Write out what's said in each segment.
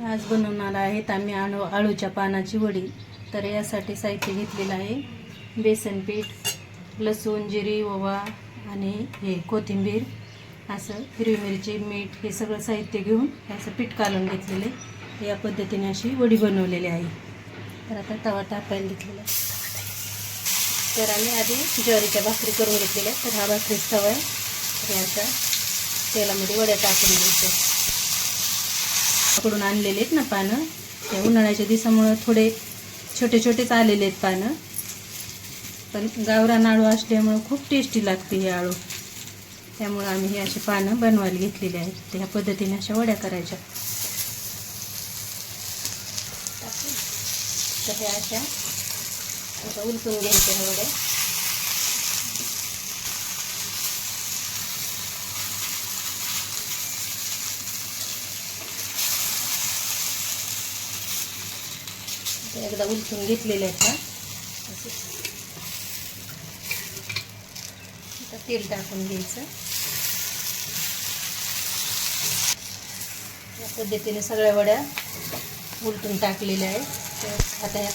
आज बनवणार आहेत आम्ही आळूच्या पानाची वडी। तर यासाठी साहित्य घेतलेलं आहे बेसन पीठ, लसूण, जिरी, ओवा आणि हे कोथिंबीर, असं हिरवी मिरची, मीठ हे सगळं साहित्य घेऊन याचं पीठ कालून घेतलेलं आहे। या पद्धतीने अशी वडी बनवलेली आहे। तर आता तवा टाकायला घेतलेला आहे। तर आम्ही आधी ज्वारीच्या भाकरी करून घेतलेल्या, तर हा भाकरीचा तवा आहे। तर याच्या तेलामध्ये वड्या टाकून घ्यायच्या। पकडून आणलेले आहेत ना पानं, ते उन्हाळ्याच्या दिवसामुळे थोडे छोटे छोटेच आलेले आहेत पानं, पण गावरान आळू असल्यामुळे खूप टेस्टी लागते हे आळू, त्यामुळे आम्ही हे असे पानं बनवायला घेतलेले आहेत। तर ह्या पद्धतीने अशा वड्या करायच्या। तर ह्या अशा आता उलटून घ्यायच्या ह्या वड्या। एकदा उलटून घेतलेले आहेत ना, आता तेल टाकून घ्यायचं। या पद्धतीने सगळ्या वड्या उलटून टाकलेल्या आहेत। तर आता या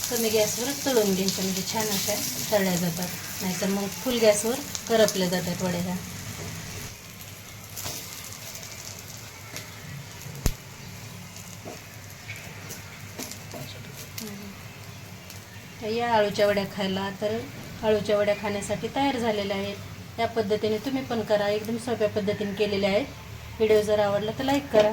कमी गॅसवर तळून घ्यायच्या, म्हणजे छान अशा तळल्या जातात, नाहीतर मग फुल गॅसवर करपल्या जातात वड्या ह्या। या आळूच्या वड्या खायला, तर आळूच्या वड्या खाण्यासाठी तयार झालेल्या आहेत। या पद्धतीने तुम्ही पण करा, एकदम सोप्या पद्धतीने केलेल्या आहेत। व्हिडिओ जर आवडला तर लाईक करा।